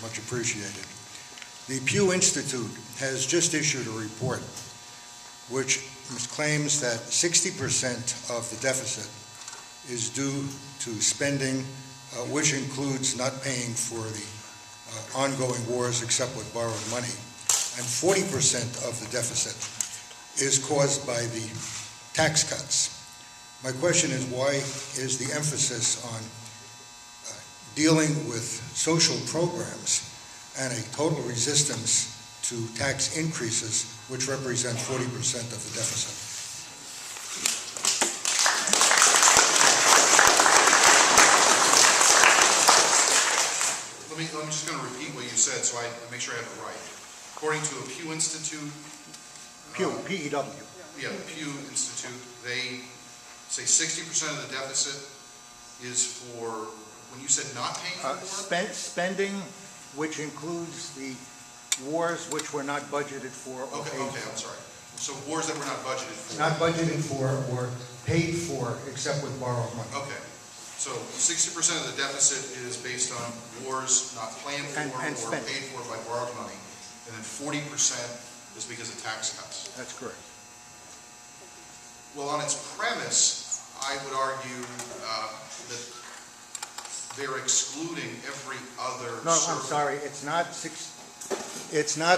Much appreciated. The Pew Institute has just issued a report which claims that 60% of the deficit is due to spending, which includes not paying for the ongoing wars except with borrowed money, and 40% of the deficit is caused by the tax cuts. My question is, why is the emphasis on dealing with social programs and a total resistance to tax increases, which represent 40% of the deficit? I'm just going to repeat what you said so I make sure I have it right. According to a Pew Institute, P-E-W. Yeah, the Pew Institute, they say 60% of the deficit is for, when you said not paying for war? Spending, which includes the wars which were not budgeted for or Okay, paid for. I'm sorry. So wars that were not budgeted for. Not budgeted for or paid for except with borrowed money. Okay. So 60% of the deficit is based on wars not planned for And or spent. paid for by borrowed money. And then 40% is because of tax cuts. That's correct. Well, on its premise, I would argue that they're excluding every other No, I'm service. sorry, it's not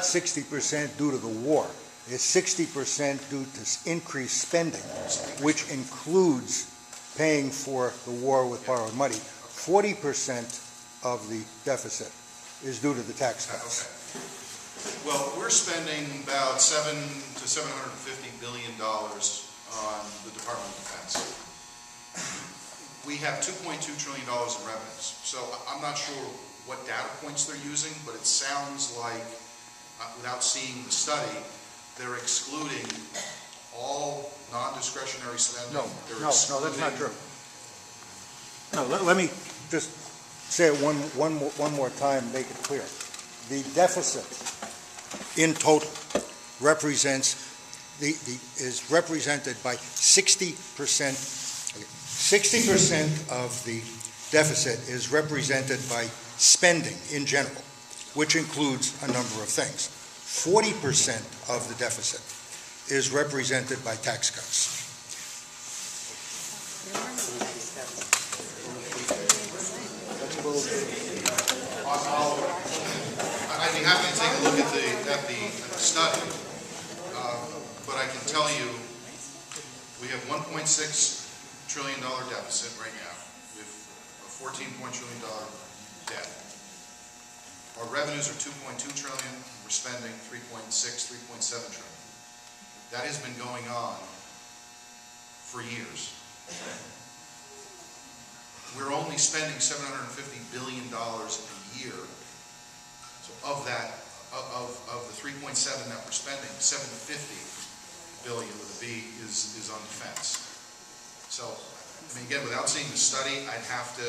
60% due to the war. It's 60% due to increased spending, which includes paying for the war with borrowed money. 40% of the deficit is due to the tax cuts. Okay. Well, we're spending about $700 to $750 billion on the Department of Defense. We have $2.2 trillion in revenues. So I'm not sure what data points they're using, but it sounds like, without seeing the study, they're excluding all non-discretionary spending. No, that's not true. No, let me just say it one more time, make it clear. The deficit in total is represented by 60%. 60% of the deficit is represented by spending in general, which includes a number of things. 40% of the deficit is represented by tax cuts. I'd be happy to take a look at the study, but I can tell you we have $1.6 trillion deficit right now. We have a $14 trillion debt. Our revenues are $2.2 trillion. We're spending $3.6, $3.7 trillion. That has been going on for years. We're only spending $750 billion a year. So of that, of the 3.7 that we're spending, 750 billion with a B is on defense. So, I mean, again, without seeing the study, I'd have to.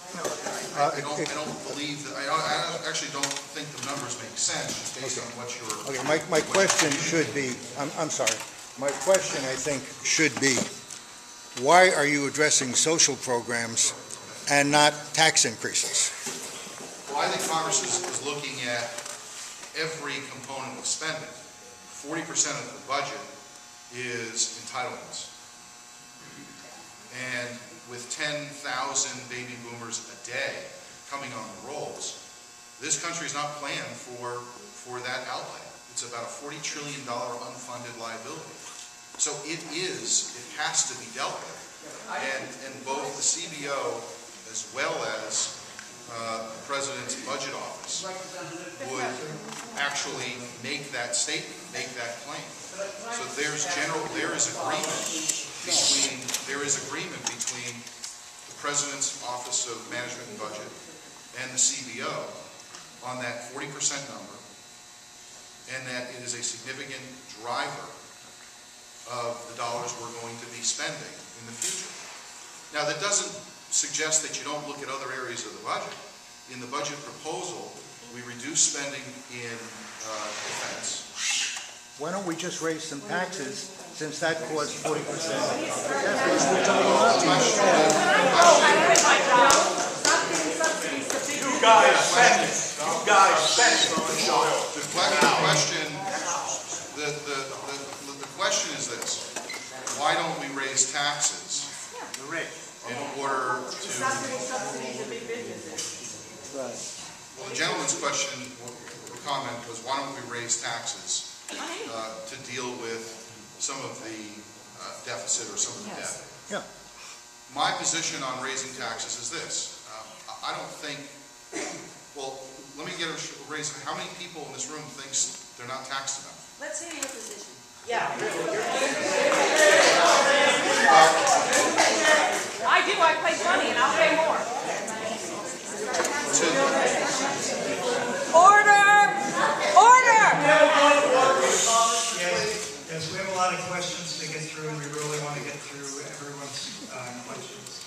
I don't believe that. I actually don't think the numbers make sense just based on what you're. Okay, my question should be. I'm sorry. My question, I think, should be, why are you addressing social programs and not tax increases? Well, I think Congress is looking at every component of spending. 40% of the budget is entitlements. And with 10,000 baby boomers a day coming on the rolls, this country is not planned for that outlay. It's about a $40 trillion unfunded liability. So it has to be dealt with. And both the CBO as well as the President's Budget Office would actually make that statement, make that claim. So there is agreement between the President's Office of Management and Budget and the CBO on that 40% number, and that it is a significant driver of the dollars we're going to be spending in the future. Now, that doesn't suggest that you don't look at other areas of the budget. In the budget proposal, we reduce spending in defense. Why don't we just raise some taxes, since that caused 40%? guys sent it. You guys sent it. The question is this: why don't we raise taxes in order to? Subsidies of big businesses. Well, the gentleman's question or comment was, why don't we raise taxes to deal with some of the deficit or some of the debt? Yeah. My position on raising taxes is this. I don't think, well, let me get a raise. How many people in this room thinks they're not taxed enough? Let's hear your position. Yeah. I do, I pay money and I'll pay more. Order! Order! Yes, we have a lot of questions to get through, and we really want to get through everyone's questions.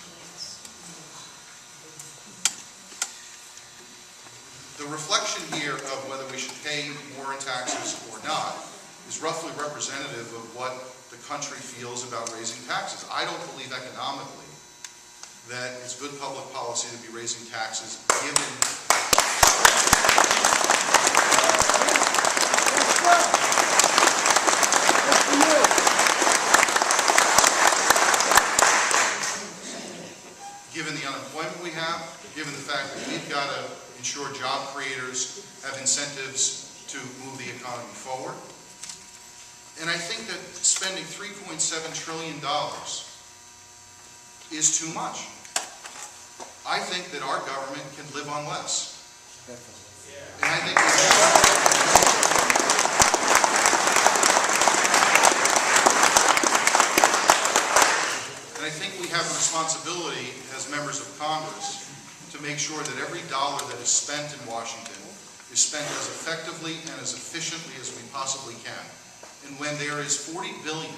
The reflection here of whether we should pay more in taxes or not is roughly representative of what the country feels about raising taxes. I don't believe economically that it's good public policy to be raising taxes given the unemployment we have, given the fact that we've got to ensure job creators have incentives to move the economy forward. And I think that spending $3.7 trillion is too much. I think that our government can live on less. And I think we have a responsibility as members of Congress to make sure that every dollar that is spent in Washington is spent as effectively and as efficiently as we possibly can. And when there is $40 billion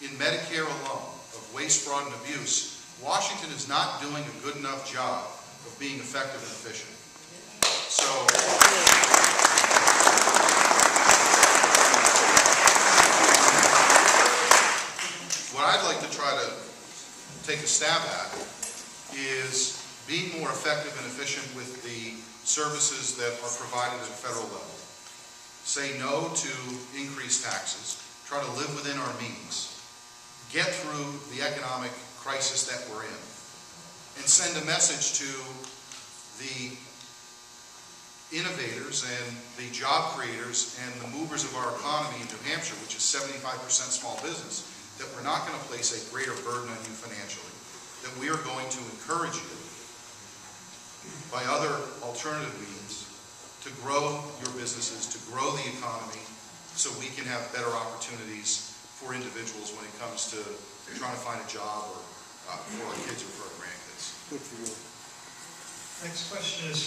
in Medicare alone of waste, fraud, and abuse, Washington is not doing a good enough job of being effective and efficient. So, what I'd like to try to take a stab at is being more effective and efficient with the services that are provided at a federal level. Say no to increased taxes, try to live within our means, get through the economic crisis that we're in, and send a message to the innovators and the job creators and the movers of our economy in New Hampshire, which is 75% small business, that we're not going to place a greater burden on you financially, that we are going to encourage you by other alternative means to grow your businesses, to grow the economy, so we can have better opportunities for individuals when it comes to trying to find a job or for our kids or for our grandkids. Good for you. Next question is